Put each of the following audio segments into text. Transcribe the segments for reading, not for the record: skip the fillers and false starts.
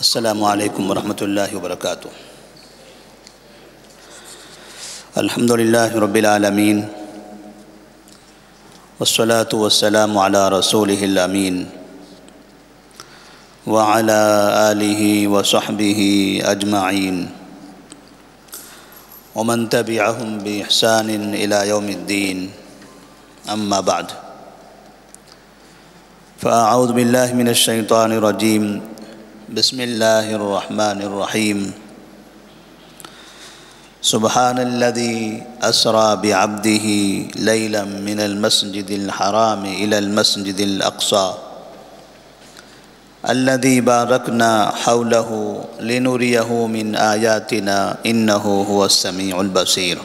السلام علیکم ورحمۃ اللہ وبرکاتہ۔ الحمد للہ رب العالمین والصلاة والسلام علی رسولہ الامین وعلی آلہ وصحبہ اجمعین ومن تبعہم بإحسان الی یوم الدین، اما بعد فاعوذ باللہ من الشیطان الرجیم، بسم اللہ الرحمن الرحیم۔ سبحان الذی اسری بعبدہ لیلا من المسجد الحرام الی المسجد الاقصی الذی بارکنا حولہ لنریہ من آیاتنا انہ هو السمیع البصیر۔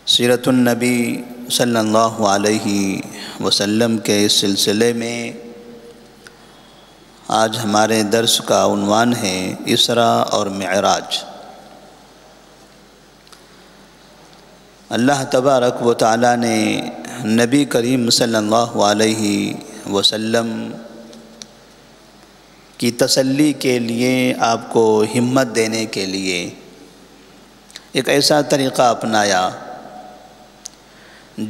سیرت النبی صلی اللہ علیہ وسلم کے اس سلسلے میں آج ہمارے درس کا عنوان ہے اسراء اور معراج۔ اللہ تبارک و تعالیٰ نے نبی کریم صلی اللہ علیہ وسلم کی تسلی کے لیے، آپ کو ہمت دینے کے لیے ایک ایسا طریقہ اپنایا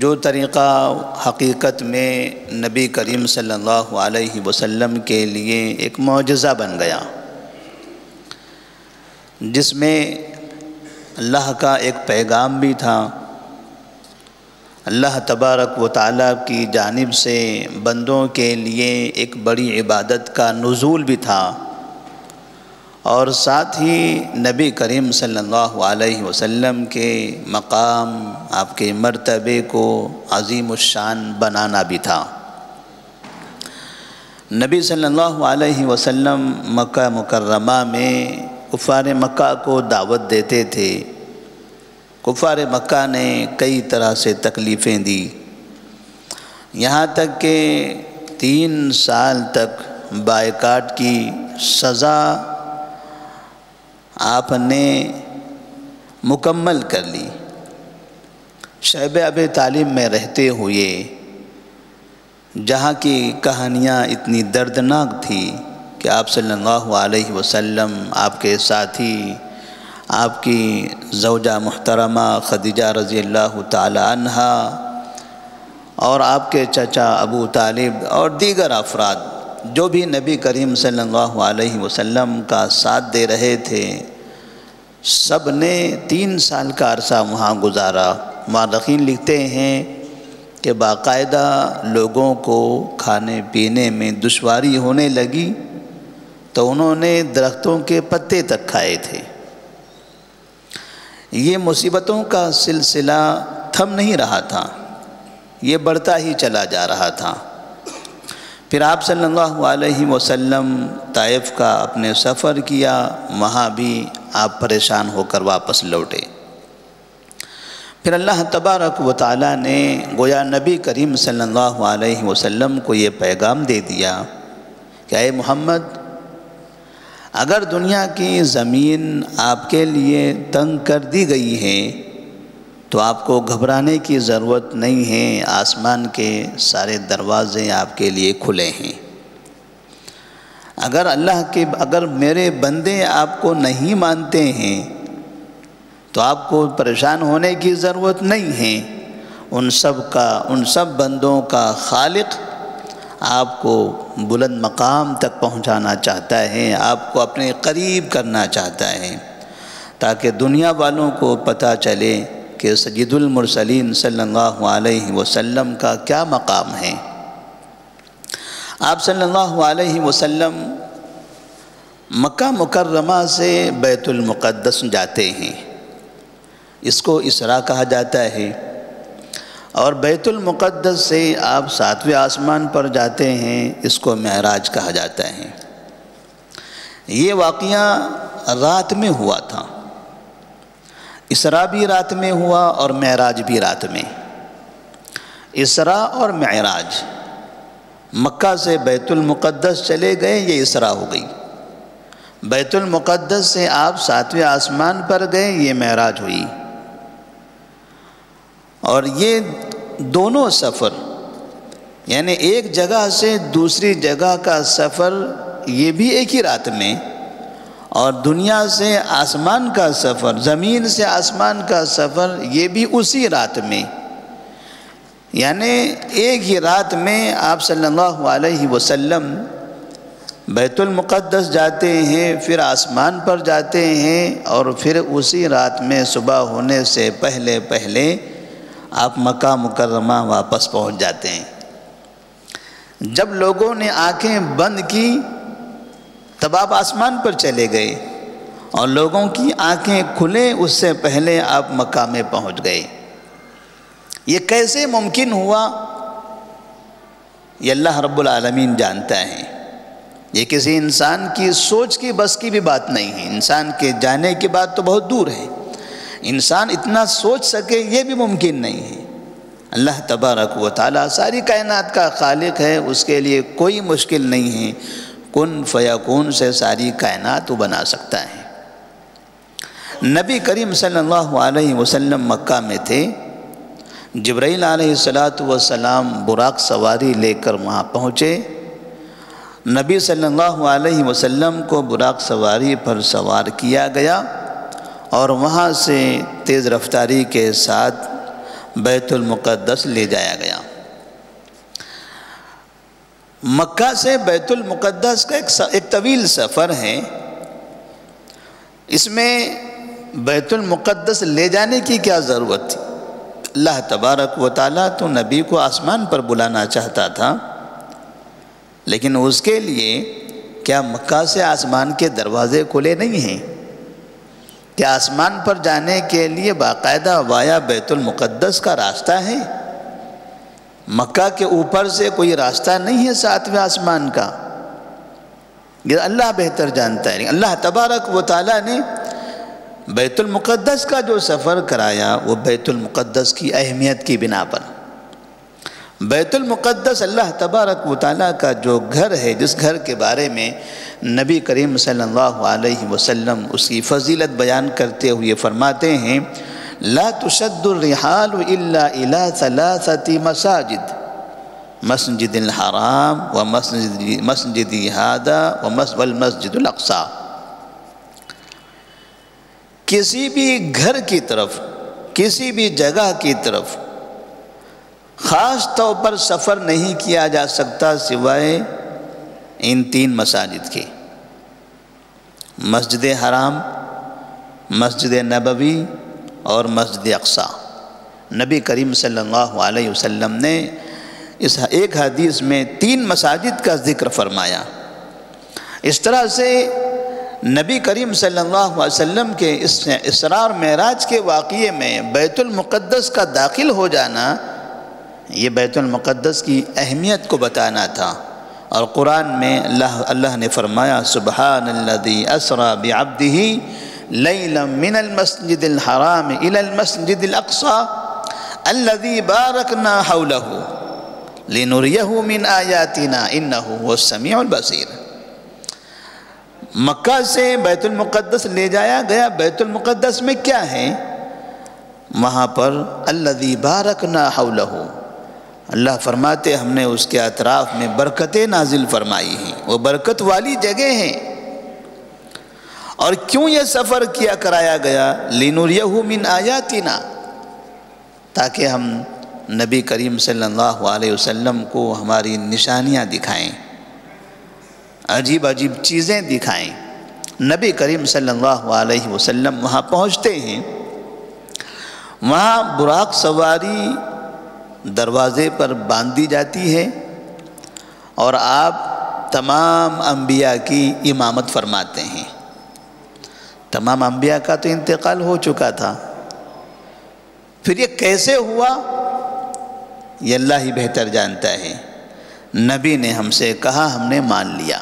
جو طریقہ حقیقت میں نبی کریم صلی اللہ علیہ وسلم کے لیے ایک معجزہ بن گیا، جس میں اللہ کا ایک پیغام بھی تھا، اللہ تبارک و تعالیٰ کی جانب سے بندوں کے لیے ایک بڑی عبادت کا نزول بھی تھا، اور ساتھ ہی نبی کریم صلی اللہ علیہ وسلم کے مقام، آپ کے مرتبے کو عظیم الشان بنانا بھی تھا۔ نبی صلی اللہ علیہ وسلم مکہ مکرمہ میں کفار مکہ کو دعوت دیتے تھے۔ کفار مکہ نے کئی طرح سے تکلیفیں دی، یہاں تک کہ 3 سال تک بائیکاٹ کی سزا آپ نے مکمل کر لی۔ شعب ابی طالب میں رہتے ہوئے جہاں کی کہانیاں اتنی دردناک تھی کہ آپ صلی اللہ علیہ وسلم، آپ کے ساتھی، آپ کی زوجہ محترمہ خدیجہ رضی اللہ تعالی عنہا اور آپ کے چچا ابو طالب اور دیگر افراد جو بھی نبی کریم صلی اللہ علیہ وسلم کا ساتھ دے رہے تھے، سب نے 3 سال کا عرصہ وہاں گزارا۔ مورخین لکھتے ہیں کہ باقاعدہ لوگوں کو کھانے پینے میں دشواری ہونے لگی تو انہوں نے درختوں کے پتے تک کھائے تھے۔ یہ مصیبتوں کا سلسلہ تھم نہیں رہا تھا، یہ بڑھتا ہی چلا جا رہا تھا۔ پھر آپ صلی اللہ علیہ وسلم طائف کا اپنے سفر کیا، وہاں بھی آپ پریشان ہو کر واپس لوٹے۔ پھر اللہ تبارک و تعالیٰ نے گویا نبی کریم صلی اللہ علیہ وسلم کو یہ پیغام دے دیا کہ اے محمد، اگر دنیا کی زمین آپ کے لیے تنگ کر دی گئی ہے تو آپ کو گھبرانے کی ضرورت نہیں ہے، آسمان کے سارے دروازے آپ کے لیے کھلے ہیں۔ اگر میرے بندے آپ کو نہیں مانتے ہیں تو آپ کو پریشان ہونے کی ضرورت نہیں ہے۔ ان سب بندوں کا خالق آپ کو بلند مقام تک پہنچانا چاہتا ہے، آپ کو اپنے قریب کرنا چاہتا ہے، تاکہ دنیا والوں کو پتہ چلے کہ سید المرسلین صلی اللہ علیہ وسلم کا کیا مقام ہے۔ آپ صلی اللہ علیہ وسلم مکہ مکرمہ سے بیت المقدس جاتے ہیں، اس کو اسراء کہا جاتا ہے، اور بیت المقدس سے آپ 7ویں آسمان پر جاتے ہیں، اس کو معراج کہا جاتا ہے۔ یہ واقعہ رات میں ہوا تھا، اسراء بھی رات میں ہوا اور معراج بھی رات میں۔ اسراء اور معراج، مکہ سے بیت المقدس چلے گئے، یہ اسراء ہو گئی۔ بیت المقدس سے آپ 7ویں آسمان پر گئے، یہ معراج ہوئی۔ اور یہ دونوں سفر، یعنی ایک جگہ سے دوسری جگہ کا سفر یہ بھی ایک ہی رات میں، اور دنیا سے آسمان کا سفر، زمین سے آسمان کا سفر یہ بھی اسی رات میں. یعنی ایک ہی رات میں آپ صلی اللہ علیہ وسلم بیت المقدس جاتے ہیں، پھر آسمان پر جاتے ہیں، اور پھر اسی رات میں صبح ہونے سے پہلے پہلے آپ مکہ مکرمہ واپس پہنچ جاتے ہیں. جب لوگوں نے آنکھیں بند کی تب آپ آسمان پر چلے گئے، اور لوگوں کی آنکھیں کھلیں اس سے پہلے آپ مکہ میں پہنچ گئے. یہ کیسے ممکن ہوا یہ اللہ رب العالمین جانتا ہے. یہ کسی انسان کی سوچ کی بس کی بھی بات نہیں ہے. انسان کے جانے کی بات تو بہت دور ہے، انسان اتنا سوچ سکے یہ بھی ممکن نہیں ہے. اللہ تبارک و تعالیٰ ساری کائنات کا خالق ہے، اس کے لیے کوئی مشکل نہیں ہے. کن فیکون سے ساری کائنات وہ بنا سکتا ہے. نبی کریم صلی اللہ علیہ وسلم مکہ میں تھے. جبرائیل علیہ السلام براق سواری لے کر وہاں پہنچے. نبی صلی اللہ علیہ وسلم کو براق سواری پر سوار کیا گیا، اور وہاں سے تیز رفتاری کے ساتھ بیت المقدس لے جایا گیا. مکہ سے بیت المقدس کا ایک طویل سفر ہے. اس میں بیت المقدس لے جانے کی کیا ضرورت تھی؟ اللہ تبارک و تعالیٰ تو نبی کو آسمان پر بلانا چاہتا تھا، لیکن اس کے لیے کیا مکہ سے آسمان کے دروازے کھلے نہیں ہیں؟ کیا آسمان پر جانے کے لیے باقاعدہ وایا بیت المقدس کا راستہ ہے؟ مکہ کے اوپر سے کوئی راستہ نہیں ہے ساتویں آسمان کا. یہ اللہ بہتر جانتا ہے. اللہ تبارک و تعالیٰ نے بیت المقدس کا جو سفر کرایا وہ بیت المقدس کی اہمیت کی بنا پر. بیت المقدس اللہ تبارک و تعالیٰ کا جو گھر ہے، جس گھر کے بارے میں نبی کریم صلی اللہ علیہ وسلم اس کی فضیلت بیان کرتے ہوئے فرماتے ہیں: لا تشد الرحال الا الى ثلاثة مساجد، مسجد الحرام ومسجد هذا والمسجد الاقصی. کسی بھی گھر کی طرف، کسی بھی جگہ کی طرف خاص طور پر سفر نہیں کیا جا سکتا سوائے ان تین مساجد کے: مسجد حرام، مسجد نبوی اور مسجد اقصی. نبی کریم صلی اللہ علیہ وسلم نے اس ایک حدیث میں تین مساجد کا ذکر فرمایا. اس طرح سے نبی کریم صلی اللہ علیہ وسلم کے اس اسراء اور معراج کے واقعے میں بیت المقدس کا داخل ہو جانا یہ بیت المقدس کی اہمیت کو بتانا تھا. اور قرآن میں اللہ نے فرمایا: سبحان الذی اسری بعبدہ لیلا من المسجد الحرام الى المسجد الاقصی الذی بارکنا حولہ لنریہ من آیاتنا انہ هو السمیع البصیر. مکہ سے بیت المقدس لے جایا گیا. بیت المقدس میں کیا ہے؟ وہاں پر الذی بارکنا حولہ، اللہ فرماتے ہم نے اس کے اطراف میں برکتیں نازل فرمائی ہیں، وہ برکت والی جگہ ہیں. اور کیوں یہ سفر کیا کرایا گیا؟ لِنُرِيَهُ مِنْ آیاتنا، تاکہ ہم نبی کریم صلی اللہ علیہ وسلم کو ہماری نشانیاں دکھائیں، عجیب عجیب چیزیں دکھائیں. نبی کریم صلی اللہ علیہ وسلم وہاں پہنچتے ہیں. وہاں براق سواری دروازے پر باندھی جاتی ہے، اور آپ تمام انبیاء کی امامت فرماتے ہیں. تمام انبیاء کا تو انتقال ہو چکا تھا. پھر یہ کیسے ہوا یہ اللہ ہی بہتر جانتا ہے. نبی نے ہم سے کہا، ہم نے مان لیا.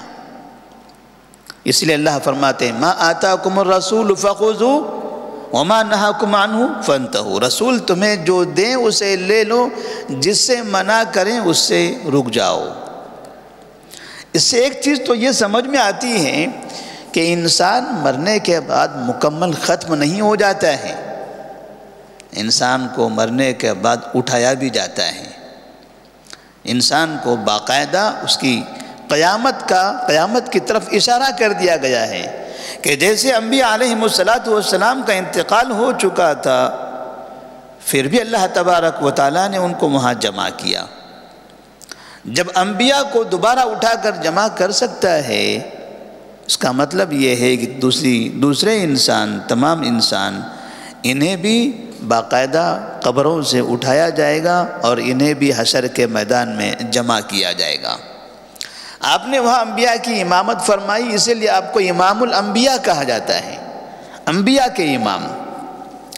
اس لیے اللہ فرماتے ہیں: ما آتاکم الرسول فخذوا وما نہاکم عنہ فانتہوا. رسول تمہیں جو دیں اسے لے لو، جس سے منع کریں اس سے رک جاؤ. اس سے ایک چیز تو یہ سمجھ میں آتی ہے کہ انسان مرنے کے بعد مکمل ختم نہیں ہو جاتا ہے. انسان کو مرنے کے بعد اٹھایا بھی جاتا ہے. انسان کو باقاعدہ اس کی قیامت کی طرف اشارہ کر دیا گیا ہے کہ جیسے انبیاء علیہم السلام کا انتقال ہو چکا تھا، پھر بھی اللہ تبارک و تعالیٰ نے ان کو وہاں جمع کیا۔ جب انبیاء کو دوبارہ اٹھا کر جمع کر سکتا ہے، اس کا مطلب یہ ہے کہ دوسرے انسان، تمام انسان، انہیں بھی باقاعدہ قبروں سے اٹھایا جائے گا اور انہیں بھی حشر کے میدان میں جمع کیا جائے گا۔ آپ نے وہاں انبیاء کی امامت فرمائی، اسی لیے آپ کو امام الانبیاء کہا جاتا ہے، انبیاء کے امام۔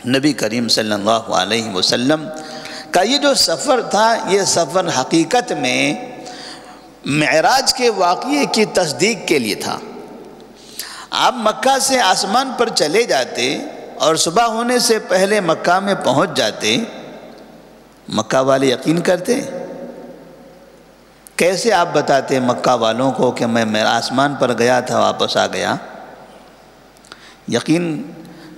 نبی کریم صلی اللہ علیہ وسلم کا یہ جو سفر تھا، یہ سفر حقیقت میں معراج کے واقعے کی تصدیق کے لیے تھا۔ آپ مکہ سے آسمان پر چلے جاتے اور صبح ہونے سے پہلے مکہ میں پہنچ جاتے، مکہ والے یقین کرتے؟ کیسے آپ بتاتے مکہ والوں کو کہ میں آسمان پر گیا تھا، واپس آ گیا؟ یقین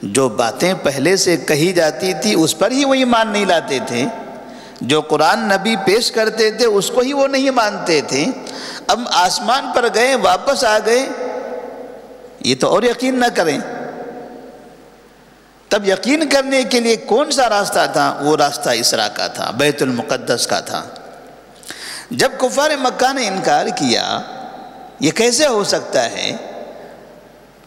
جو باتیں پہلے سے کہی جاتی تھی اس پر ہی وہ ایمان نہیں لاتے تھے، جو قرآن نبی پیش کرتے تھے اس کو ہی وہ نہیں مانتے تھے۔ اب آسمان پر گئے، واپس آ گئے، یہ تو اور یقین نہ کریں۔ تب یقین کرنے کے لیے کون سا راستہ تھا؟ وہ راستہ اسراء کا تھا، بیت المقدس کا تھا۔ جب کفار مکہ نے انکار کیا یہ کیسے ہو سکتا ہے،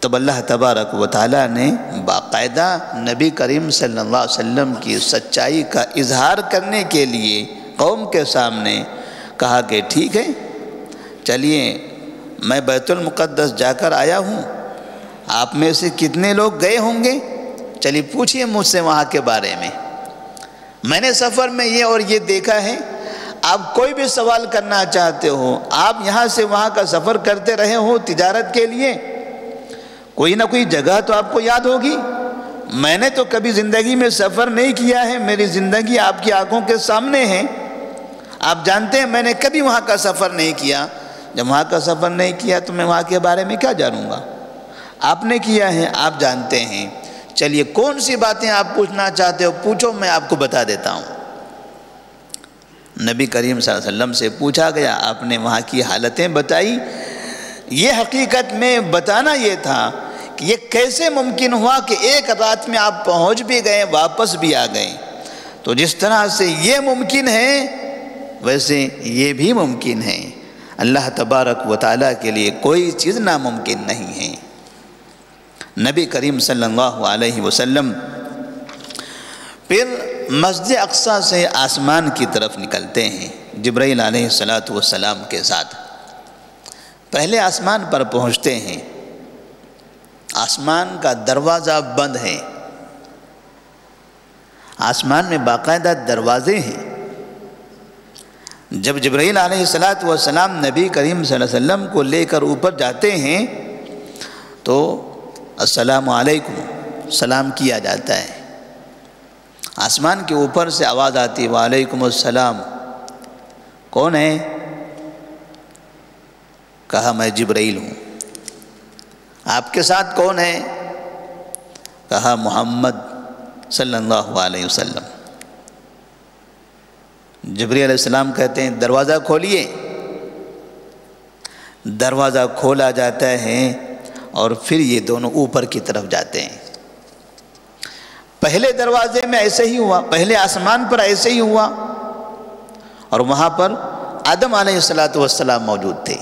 تب اللہ تبارک و تعالیٰ نے باقاعدہ نبی کریم صلی اللہ علیہ وسلم کی سچائی کا اظہار کرنے کے لیے قوم کے سامنے کہا کہ ٹھیک ہے، چلیے میں بیت المقدس جا کر آیا ہوں، آپ میں سے کتنے لوگ گئے ہوں گے؟ چلیے پوچھئے مجھ سے وہاں کے بارے میں نے سفر میں یہ اور یہ دیکھا ہے۔ آپ کوئی بھی سوال کرنا چاہتے ہو، آپ یہاں سے وہاں کا سفر کرتے رہے ہو تجارت کے لیے، کوئی نہ کوئی جگہ تو آپ کو یاد ہوگی۔ میں نے تو کبھی زندگی میں سفر نہیں کیا ہے، میری زندگی آپ کی آنکھوں کے سامنے ہے، آپ جانتے ہیں میں نے کبھی وہاں کا سفر نہیں کیا۔ جب وہاں کا سفر نہیں کیا تو میں وہاں کے بارے میں کیا جانوں گا؟ آپ نے کیا ہے، آپ جانتے ہیں۔ چلیے کون سی باتیں آپ پوچھنا چاہتے ہو پوچھو، میں آپ کو بتا دیتا ہوں۔ نبی کریم صلی اللہ علیہ وسلم سے پوچھا گیا، آپ نے وہاں کی حالتیں بتائی۔ یہ حقیقت میں بتانا یہ تھا کہ یہ کیسے ممکن ہوا کہ ایک رات میں آپ پہنچ بھی گئے، واپس بھی آ گئے۔ تو جس طرح سے یہ ممکن ہے ویسے یہ بھی ممکن ہے۔ اللہ تبارک و تعالیٰ کے لیے کوئی چیز ناممکن نہیں ہے۔ نبی کریم صلی اللہ علیہ وسلم پھر مسجد اقصیٰ سے آسمان کی طرف نکلتے ہیں جبرائیل علیہ السلام کے ساتھ۔ پہلے آسمان پر پہنچتے ہیں، آسمان کا دروازہ بند ہے، آسمان میں باقاعدہ دروازے ہیں۔ جب جبرائیل علیہ السلام نبی کریم صلی اللہ علیہ وسلم کو لے کر اوپر جاتے ہیں تو السلام علیکم سلام کیا جاتا ہے۔ آسمان کے اوپر سے آواز آتی، وعلیکم السلام، کون ہے؟ کہا میں جبرائیل ہوں۔ آپ کے ساتھ کون ہے؟ کہا محمد صلی اللہ علیہ وسلم۔ جبرائیل علیہ السلام کہتے ہیں دروازہ کھولیے۔ دروازہ کھولا جاتا ہے اور پھر یہ دونوں اوپر کی طرف جاتے ہیں۔ پہلے دروازے میں ایسے ہی ہوا، پہلے آسمان پر ایسے ہی ہوا، اور وہاں پر آدم علیہ السلام موجود تھے۔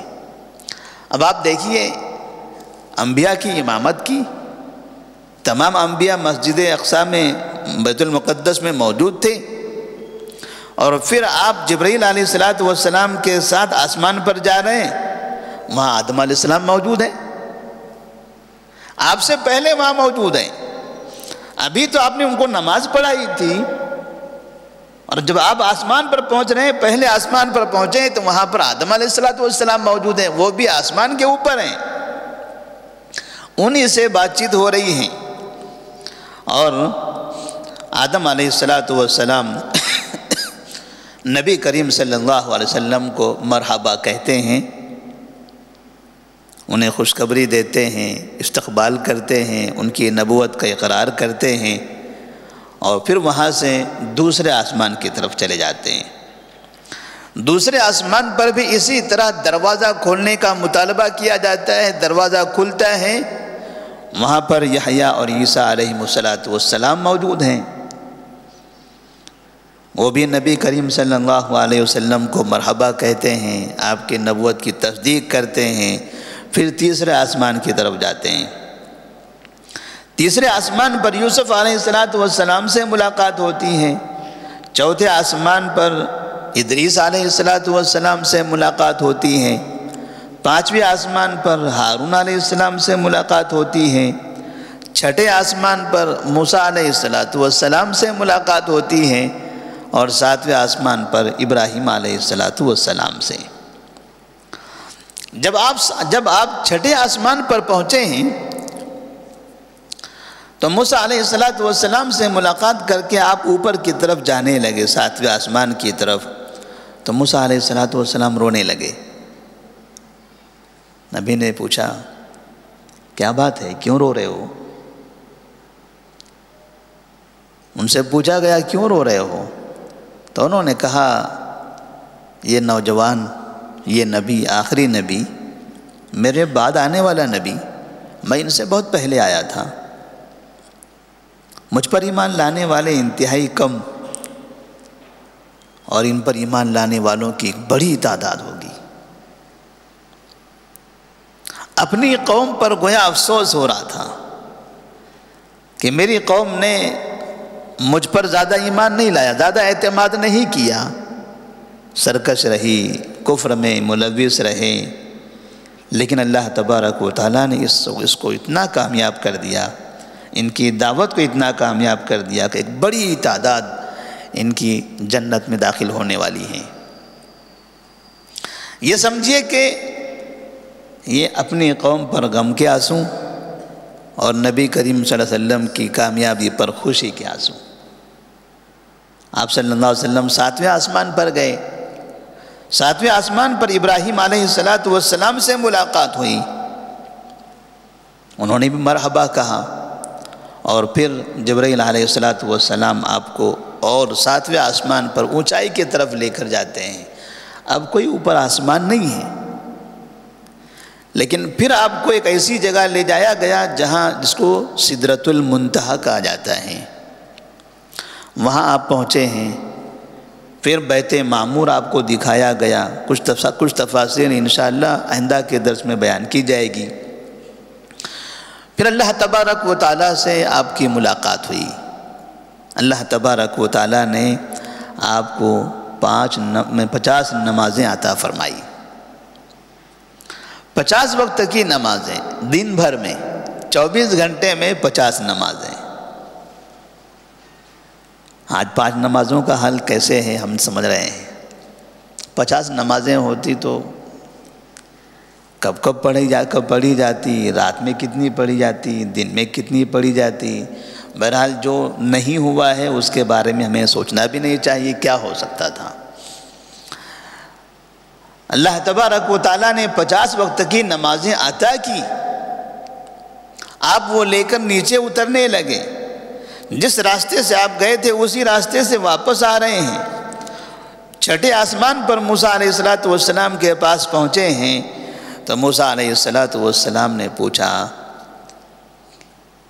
اب آپ دیکھیے انبیاء کی امامت کی، تمام انبیاء مسجد اقصیٰ میں بیت المقدس میں موجود تھے، اور پھر آپ جبرائیل علیہ السلام کے ساتھ آسمان پر جا رہے ہیں، وہاں آدم علیہ السلام موجود ہیں، آپ سے پہلے وہاں موجود ہیں۔ ابھی تو آپ نے ان کو نماز پڑھائی تھی، اور جب آپ آسمان پر پہنچ رہے ہیں، پہلے آسمان پر پہنچے ہیں تو وہاں پر آدم علیہ السلام موجود ہیں، وہ بھی آسمان کے اوپر ہیں، انہی سے بات چیت ہو رہی ہے۔ اور آدم علیہ السلام نبی کریم صلی اللہ علیہ وسلم کو مرحبا کہتے ہیں، انہیں خوشخبری دیتے ہیں، استقبال کرتے ہیں، ان کی نبوت کا اقرار کرتے ہیں، اور پھر وہاں سے دوسرے آسمان کی طرف چلے جاتے ہیں۔ دوسرے آسمان پر بھی اسی طرح دروازہ کھولنے کا مطالبہ کیا جاتا ہے، دروازہ کھلتا ہے، وہاں پر یحییٰ اور عیسیٰ علیہ السلام موجود ہیں۔ وہ بھی نبی کریم صلی اللہ علیہ وسلم کو مرحبا کہتے ہیں، آپ کی نبوت کی تصدیق کرتے ہیں، پھر تیسرے آسمان کی طرف جاتے ہیں۔ تیسرے آسمان پر یوسف علیہ السلام سے ملاقات ہوتی ہے، چوتھے آسمان پر ادریس علیہ السلام سے ملاقات ہوتی ہے، پانچویں آسمان پر ہارون علیہ السلام سے ملاقات ہوتی ہے، چھٹے آسمان پر موسیٰ علیہ السلام سے ملاقات ہوتی ہے، اور ساتویں آسمان پر ابراہیم علیہ السلام سے۔ جب آپ چھٹے آسمان پر پہنچے ہیں تو موسیٰ علیہ السلام سے ملاقات کر کے آپ اوپر کی طرف جانے لگے، ساتویں آسمان کی طرف، تو موسیٰ علیہ السلام رونے لگے۔ نبی نے پوچھا کیا بات ہے، کیوں رو رہے ہو؟ ان سے پوچھا گیا کیوں رو رہے ہو؟ تو انہوں نے کہا یہ نوجوان، یہ نبی، آخری نبی، میرے بعد آنے والا نبی، میں ان سے بہت پہلے آیا تھا، مجھ پر ایمان لانے والے انتہائی کم، اور ان پر ایمان لانے والوں کی بڑی تعداد ہوگی۔ اپنی قوم پر گویا افسوس ہو رہا تھا کہ میری قوم نے مجھ پر زیادہ ایمان نہیں لایا، زیادہ اعتماد نہیں کیا، سرکش رہی، کفر میں ملوث رہے، لیکن اللہ تبارک و تعالیٰ نے اس کو اتنا کامیاب کر دیا، ان کی دعوت کو اتنا کامیاب کر دیا کہ ایک بڑی تعداد ان کی جنت میں داخل ہونے والی ہیں۔ یہ سمجھیے کہ یہ اپنی قوم پر غم کے آنسو اور نبی کریم صلی اللہ علیہ وسلم کی کامیابی پر خوشی کے آنسو۔ آپ صلی اللہ علیہ وسلم ساتویں آسمان پر گئے، ساتویں آسمان پر ابراہیم علیہ السلام سے ملاقات ہوئی، انہوں نے بھی مرحبا کہا، اور پھر جبرائیل علیہ السلام آپ کو اور ساتویں آسمان پر اونچائی کی طرف لے کر جاتے ہیں۔ اب کوئی اوپر آسمان نہیں ہے، لیکن پھر آپ کو ایک ایسی جگہ لے جایا گیا جس کو سدرۃ المنتہا کہا جاتا ہے، وہاں آپ پہنچے ہیں۔ پھر بیت معمور آپ کو دکھایا گیا، کچھ تفاصیر انشاءاللہ آئندہ کے درس میں بیان کی جائے گی۔ پھر اللہ تبارک و تعالیٰ سے آپ کی ملاقات ہوئی، اللہ تبارک و تعالیٰ نے آپ کو 50 نمازیں عطا فرمائی، 50 وقت کی نمازیں، دن بھر میں 24 گھنٹے میں 50 نمازیں۔ آج 5 نمازوں کا حل کیسے ہے ہم سمجھ رہے ہیں، 50 نمازیں ہوتی تو کب پڑھی جاتی، رات میں کتنی پڑھی جاتی، دن میں کتنی پڑھی جاتی۔ بہرحال جو نہیں ہوا ہے اس کے بارے میں ہمیں سوچنا بھی نہیں چاہیے کیا ہو سکتا تھا۔ اللہ تبارک و تعالیٰ نے 50 وقت کی نمازیں عطا کی، آپ وہ لے کر نیچے اترنے لگے، جس راستے سے آپ گئے تھے اسی راستے سے واپس آ رہے ہیں۔ چھٹے آسمان پر موسیٰ علیہ السلام کے پاس پہنچے ہیں تو موسیٰ علیہ السلام نے پوچھا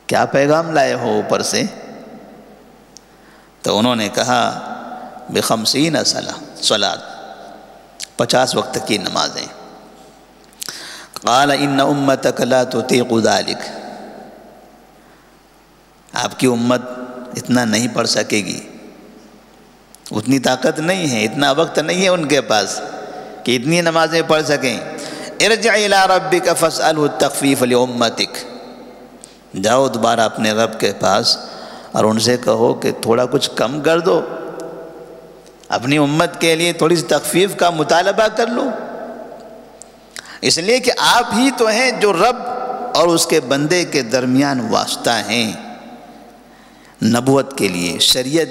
کیا پیغام لائے ہو اوپر سے؟ تو انہوں نے کہا ب50 صلاۃ، 50 وقت کی نمازیں۔ قال ان امتک لا تطیق ذلک، آپ کی امت اتنا نہیں پڑھ سکے گی، اتنی طاقت نہیں ہے، اتنا وقت نہیں ہے ان کے پاس کہ اتنی نمازیں پڑھ سکیں۔ ارجع الی ربک فاسألہ التخفیف لامتک، جاؤ دوبارہ اپنے رب کے پاس اور ان سے کہو کہ تھوڑا کچھ کم کر دو، اپنی امت کے لیے تھوڑی سی تخفیف کا مطالبہ کر لو، اس لیے کہ آپ ہی تو ہیں جو رب اور اس کے بندے کے درمیان واسطہ ہیں، نبوت کے لیے، شریعت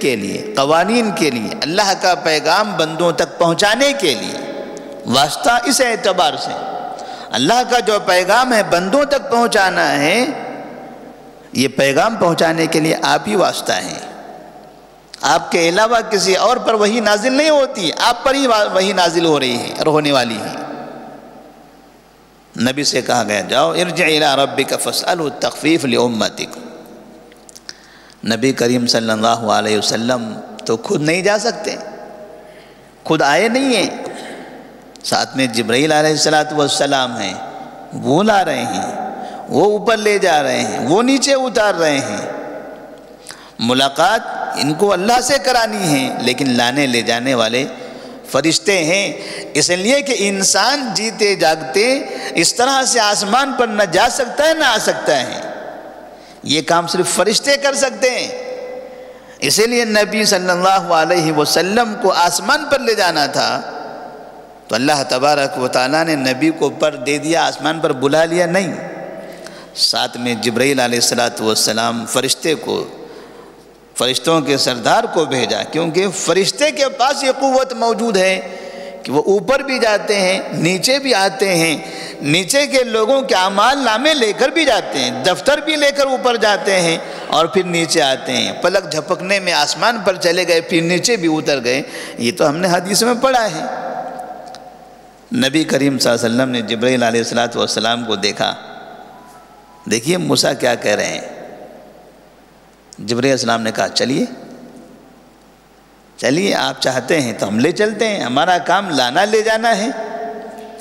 کے لیے، قوانین کے لیے، اللہ کا پیغام بندوں تک پہنچانے کے لیے واسطہ۔ اس اعتبار سے اللہ کا جو پیغام ہے بندوں تک پہنچانا ہے، یہ پیغام پہنچانے کے لیے آپ ہی واسطہ ہیں، آپ کے علاوہ کسی اور پر وحی نازل نہیں ہوتی، آپ پر ہی وحی نازل ہو رہی ہے اور ہونے والی ہے۔ نبی سے کہا گیا جاؤ ارجع الی ربک فاسألہ التخفیف لامتک۔ نبی کریم صلی اللہ علیہ وسلم تو خود نہیں جا سکتے، خود آئے نہیں ہیں، ساتھ میں جبرائیل علیہ السلام ہیں، وہ لا رہے ہیں، وہ اوپر لے جا رہے ہیں، وہ نیچے اتار رہے ہیں۔ ملاقات ان کو اللہ سے کرانی ہے، لیکن لانے لے جانے والے فرشتے ہیں، اس لیے کہ انسان جیتے جاگتے اس طرح سے آسمان پر نہ جا سکتا ہے نہ آ سکتا ہے، یہ کام صرف فرشتے کر سکتے ہیں۔ اسی لیے نبی صلی اللہ علیہ وسلم کو آسمان پر لے جانا تھا تو اللہ تبارک و تعالیٰ نے نبی کو پر دے دیا، آسمان پر بلا لیا نہیں، ساتھ میں جبرائیل علیہ السلام فرشتوں کے سردار کو بھیجا، کیونکہ فرشتے کے پاس یہ قوت موجود ہے کہ وہ اوپر بھی جاتے ہیں، نیچے بھی آتے ہیں، نیچے کے لوگوں کے اعمال نامے لے کر بھی جاتے ہیں، دفتر بھی لے کر اوپر جاتے ہیں اور پھر نیچے آتے ہیں، پلک جھپکنے میں آسمان پر چلے گئے پھر نیچے بھی اتر گئے، یہ تو ہم نے حدیث میں پڑھا ہے۔ نبی کریم صلی اللہ علیہ وسلم نے جبرائیل علیہ السلام کو دیکھا، دیکھیے موسیٰ کیا کہہ رہے ہیں۔ جبرائیل علیہ السلام نے کہا چلیے آپ چاہتے ہیں تو ہم لے چلتے ہیں، ہمارا کام لانا لے جانا ہے،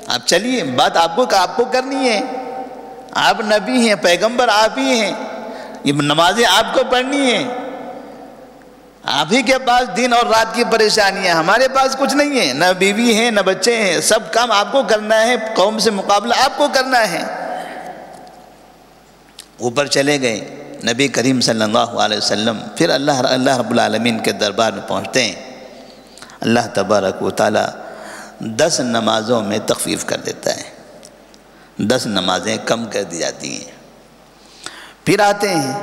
آپ چلیے، بات آپ کو کرنی ہے، آپ نبی ہیں، پیغمبر آپ ہی ہیں، یہ نمازیں آپ کو پڑھنی ہیں، آپ ہی کے پاس دن اور رات کی پریشانیاں، ہمارے پاس کچھ نہیں ہے، نہ بیوی ہیں نہ بچے ہیں، سب کام آپ کو کرنا ہے، قوم سے مقابلہ آپ کو کرنا ہے۔ اوپر چلے گئے نبی کریم صلی اللہ علیہ وسلم، پھر اللہ رب العالمین کے دربار میں پہنچتے ہیں، اللہ تبارک و تعالیٰ 10 نمازوں میں تخفیف کر دیتا ہے، 10 نمازیں کم کر دی جاتی ہیں۔ پھر آتے ہیں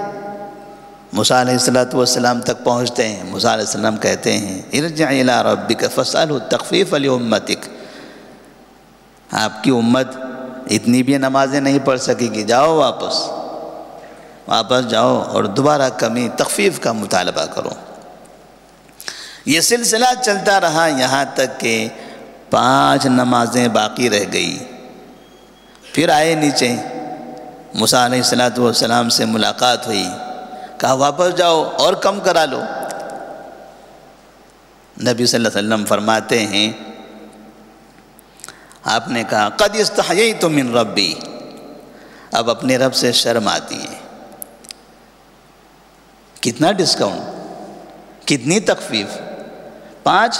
موسیٰ علیہ السلام تک پہنچتے ہیں، موسیٰ علیہ السلام کہتے ہیں ارجع الی ربک فاسألہ التخفیف لامتک، آپ کی امت اتنی بھی نمازیں نہیں پڑھ سکے گی، جاؤ واپس جاؤ اور دوبارہ کمی تخفیف کا مطالبہ کرو۔ یہ سلسلہ چلتا رہا یہاں تک کہ 5 نمازیں باقی رہ گئی۔ پھر آئے نیچے، موسیٰ علیہ السلام سے ملاقات ہوئی، کہا واپس جاؤ اور کم کرا لو۔ نبی صلی اللہ علیہ وسلم فرماتے ہیں، آپ نے کہا قد استحییت من ربی، اب اپنے رب سے شرم آتی ہے۔ کتنا ڈسکاؤنٹ، کتنی تخفیف، 5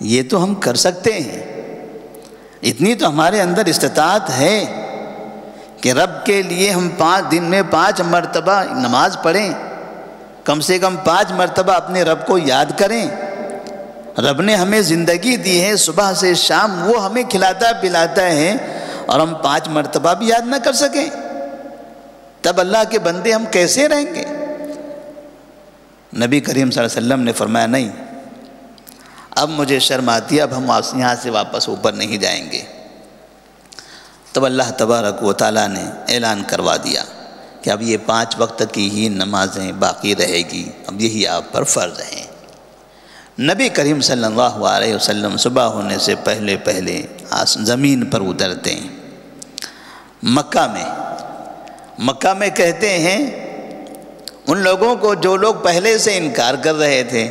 یہ تو ہم کر سکتے ہیں، اتنی تو ہمارے اندر استطاعت ہے کہ رب کے لیے ہم 5 دن میں 5 مرتبہ نماز پڑھیں، کم سے کم 5 مرتبہ اپنے رب کو یاد کریں۔ رب نے ہمیں زندگی دی ہے، صبح سے شام وہ ہمیں کھلاتا پلاتا ہے، اور ہم 5 مرتبہ بھی یاد نہ کر سکیں، تب اللہ کے بندے ہم کیسے رہیں گے؟ نبی کریم صلی اللہ علیہ وسلم نے فرمایا نہیں، اب مجھے شرم آتی ہے، اب ہم یہاں سے واپس اوپر نہیں جائیں گے۔ تب اللہ تبارک و تعالیٰ نے اعلان کروا دیا کہ اب یہ 5 وقت کی ہی نمازیں باقی رہے گی، اب یہی آپ پر فرض ہیں۔ نبی کریم صلی اللہ علیہ وسلم صبح ہونے سے پہلے زمین پر اترتے ہیں۔ مکہ میں کہتے ہیں ان لوگوں کو جو لوگ پہلے سے انکار کر رہے تھے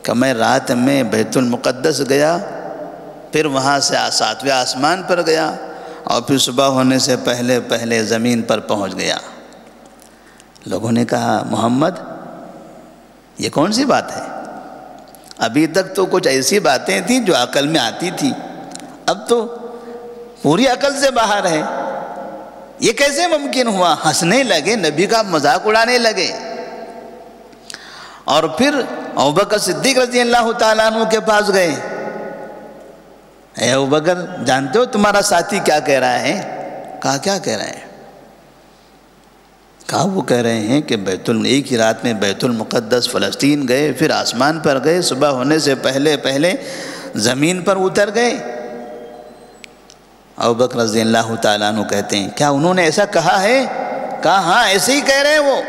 کہ میں رات میں بیت المقدس گیا، پھر وہاں سے 7ویں آسمان پر گیا، اور پھر صبح ہونے سے پہلے زمین پر پہنچ گیا۔ لوگوں نے کہا محمد یہ کون سی بات ہے؟ ابھی تک تو کچھ ایسی باتیں تھیں جو عقل میں آتی تھی، اب تو پوری عقل سے باہر ہے، یہ کیسے ممکن ہوا؟ ہنسنے لگے، نبی کا مذاق اڑانے لگے۔ اور پھر ابوبکر صدیق رضی اللہ تعالیٰ عنہ کے پاس گئے، اے ابوبکر جانتے ہو تمہارا ساتھی کیا کہہ رہا ہے؟ کہا کیا کہہ رہے ہیں؟ کہا وہ کہہ رہے ہیں کہ ایک ہی رات میں بیت المقدس فلسطین گئے، پھر آسمان پر گئے، صبح ہونے سے پہلے زمین پر اتر گئے۔ ابوبکر رضی اللہ تعالیٰ عنہ کہتے ہیں کیا انہوں نے ایسا کہا ہے؟ کہا ہاں ایسے ہی کہہ رہے ہیں وہ۔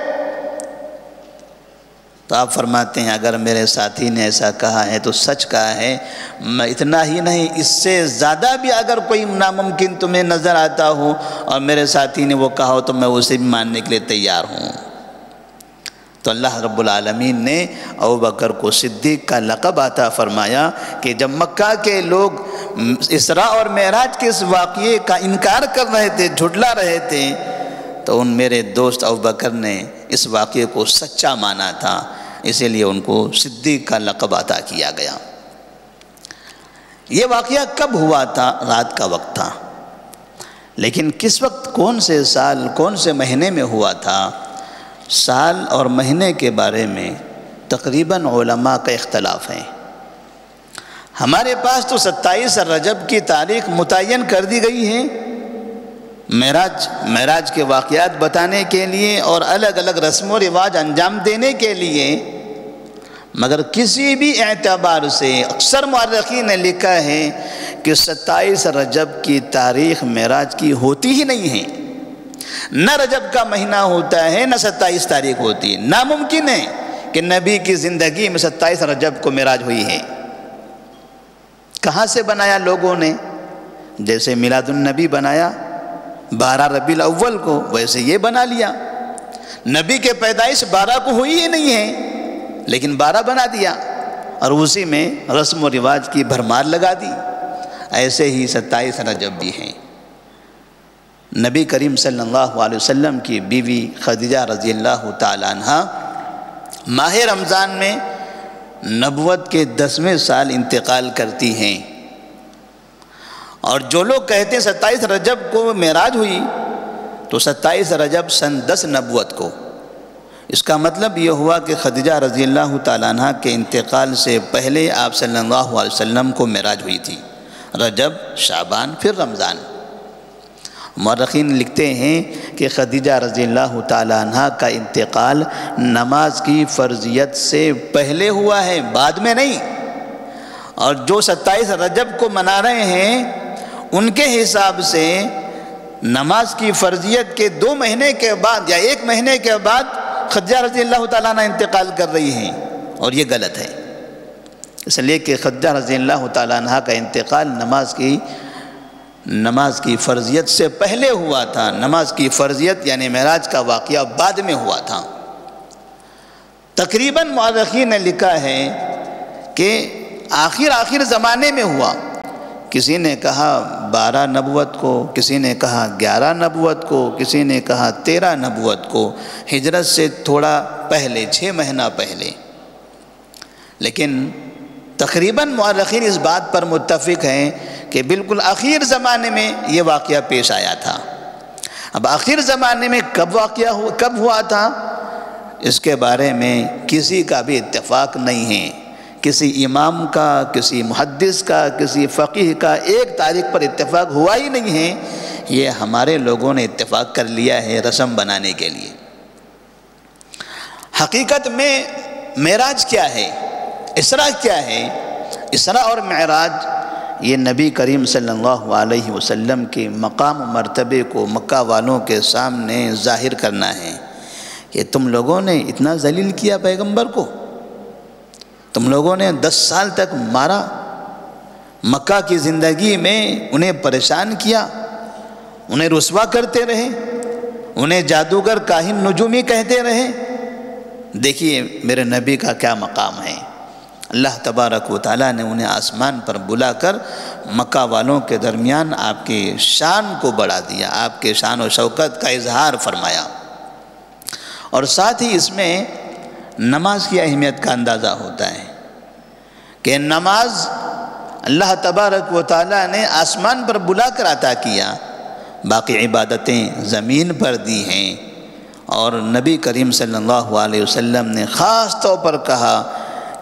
تو آپ فرماتے ہیں اگر میرے ساتھی نے ایسا کہا ہے تو سچ کہا ہے، میں اتنا ہی نہیں اس سے زیادہ بھی اگر کوئی ناممکن تمہیں نظر آتا ہو اور میرے ساتھی نے وہ کہا ہو تو میں اسے بھی ماننے کے لیے تیار ہوں۔ تو اللہ رب العالمین نے ابوبکر کو صدیق کا لقب عطا فرمایا کہ جب مکہ کے لوگ اسراء اور معراج کے اس واقعے کا انکار کر رہے تھے، جھٹلا رہے تھے، تو ان میرے دوست ابوبکر نے اس واقعے کو سچا مانا تھا، اسی لیے ان کو صدیق کا لقب عطا کیا گیا۔ یہ واقعہ کب ہوا تھا؟ رات کا وقت تھا، لیکن کس وقت، کون سے سال، کون سے مہینے میں ہوا تھا؟ سال اور مہینے کے بارے میں تقریباً علماء کا اختلاف ہے۔ ہمارے پاس تو 27 رجب کی تاریخ متعین کر دی گئی ہے معراج کے واقعات بتانے کے لیے اور الگ الگ رسم و رواج انجام دینے کے لیے، مگر کسی بھی اعتبار سے اکثر مورخین نے لکھا ہے کہ 27 رجب کی تاریخ معراج کی ہوتی ہی نہیں ہے، نہ رجب کا مہینہ ہوتا ہے نہ 27 تاریخ ہوتی ہے۔ ناممکن ہے کہ نبی کی زندگی میں 27 رجب کو معراج ہوئی ہے۔ کہاں سے بنایا لوگوں نے؟ جیسے میلاد النبی بنایا 12 ربیع الاول کو، ویسے یہ بنا لیا۔ نبی کے پیدائش 12 کو ہوئی ہی نہیں ہے، لیکن 12 بنا دیا اور اسی میں رسم و رواج کی بھرمار لگا دی۔ ایسے ہی 27 رجب بھی ہیں۔ نبی کریم صلی اللہ علیہ وسلم کی بیوی خدیجہ رضی اللہ تعالی عنہ ماہ رمضان میں نبوت کے 10ویں سال انتقال کرتی ہیں، اور جو لوگ کہتے ہیں 27 رجب کو معراج ہوئی تو 27 رجب سن 10 نبوت کو، اس کا مطلب یہ ہوا کہ خدیجہ رضی اللہ تعالیٰ عنہ کے انتقال سے پہلے آپ صلی اللہ علیہ وسلم کو معراج ہوئی تھی۔ رجب، شعبان، پھر رمضان۔ مورخین لکھتے ہیں کہ خدیجہ رضی اللہ تعالیٰ عنہ کا انتقال نماز کی فرضیت سے پہلے ہوا ہے، بعد میں نہیں۔ اور جو 27 رجب کو منا رہے ہیں ان کے حساب سے نماز کی فرضیت کے 2 مہینے کے بعد یا 1 مہینے کے بعد خدیجہ رضی اللہ تعالیٰ عنہ انتقال کر رہی ہیں، اور یہ غلط ہے۔ اس لیے کہ خدیجہ رضی اللہ تعالیٰ عنہ کا انتقال نماز کی فرضیت سے پہلے ہوا تھا۔ نماز کی فرضیت یعنی معراج کا واقعہ بعد میں ہوا تھا۔ تقریباً مورخین نے لکھا ہے کہ آخر زمانے میں ہوا۔ کسی نے کہا 12 نبوت کو، کسی نے کہا 11 نبوت کو، کسی نے کہا 13 نبوت کو، ہجرت سے تھوڑا پہلے، 6 مہینہ پہلے۔ لیکن تقریباً مورخین اس بات پر متفق ہیں کہ بالکل آخر زمانے میں یہ واقعہ پیش آیا تھا۔ اب آخر زمانے میں کب ہوا تھا، اس کے بارے میں کسی کا بھی اتفاق نہیں ہے۔ کسی امام کا، کسی محدث کا، کسی فقیہ کا ایک تاریخ پر اتفاق ہوا ہی نہیں ہے۔ یہ ہمارے لوگوں نے اتفاق کر لیا ہے رسم بنانے کے لیے۔ حقیقت میں معراج کیا ہے، اسراء کیا ہے؟ اسراء اور معراج یہ نبی کریم صلی اللہ علیہ وسلم کے مقام و مرتبے کو مکہ والوں کے سامنے ظاہر کرنا ہے کہ تم لوگوں نے اتنا ذلیل کیا پیغمبر کو، تم لوگوں نے 10 سال تک مارا، مکہ کی زندگی میں انہیں پریشان کیا، انہیں رسوا کرتے رہے، انہیں جادوگر، کاہن، نجومی کہتے رہے۔ دیکھیے میرے نبی کا کیا مقام ہے۔ اللہ تبارک و تعالیٰ نے انہیں آسمان پر بلا کر مکہ والوں کے درمیان آپ کے شان کو بڑھا دیا، آپ کے شان و شوکت کا اظہار فرمایا، اور ساتھ ہی اس میں نماز کی اہمیت کا اندازہ ہوتا ہے کہ نماز اللہ تبارک و تعالیٰ نے آسمان پر بلا کر عطا کیا، باقی عبادتیں زمین پر دی ہیں، اور نبی کریم صلی اللہ علیہ وسلم نے خاص طور پر کہا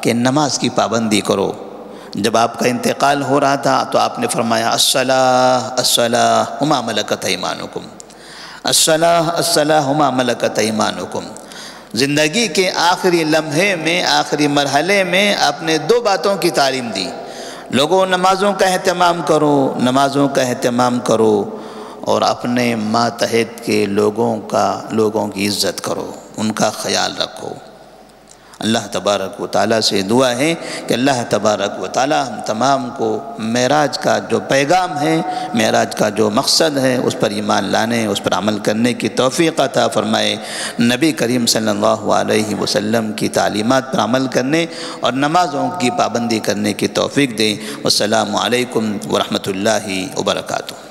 کہ نماز کی پابندی کرو۔ جب آپ کا انتقال ہو رہا تھا تو آپ نے فرمایا الصلاۃ الصلاۃ وما ملکت ایمانکم، الصلاۃ الصلاۃ وما ملکت ایمانکم۔ زندگی کے آخری لمحے میں، آخری مرحلے میں آپ نے 2 باتوں کی تعلیم دی، لوگوں نمازوں کا اہتمام کرو، نمازوں کا اہتمام کرو، اور اپنے ماتحت کے لوگوں کی عزت کرو، ان کا خیال رکھو۔ اللہ تبارک و تعالیٰ سے دعا ہے کہ اللہ تبارک و تعالیٰ ہم تمام کو معراج کا جو پیغام ہے، معراج کا جو مقصد ہے، اس پر ایمان لانے، اس پر عمل کرنے کی توفیق عطا فرمائے، نبی کریم صلی اللہ علیہ وسلم کی تعلیمات پر عمل کرنے اور نمازوں کی پابندی کرنے کی توفیق دیں۔ والسلام علیکم ورحمۃ اللہ وبرکاتہ۔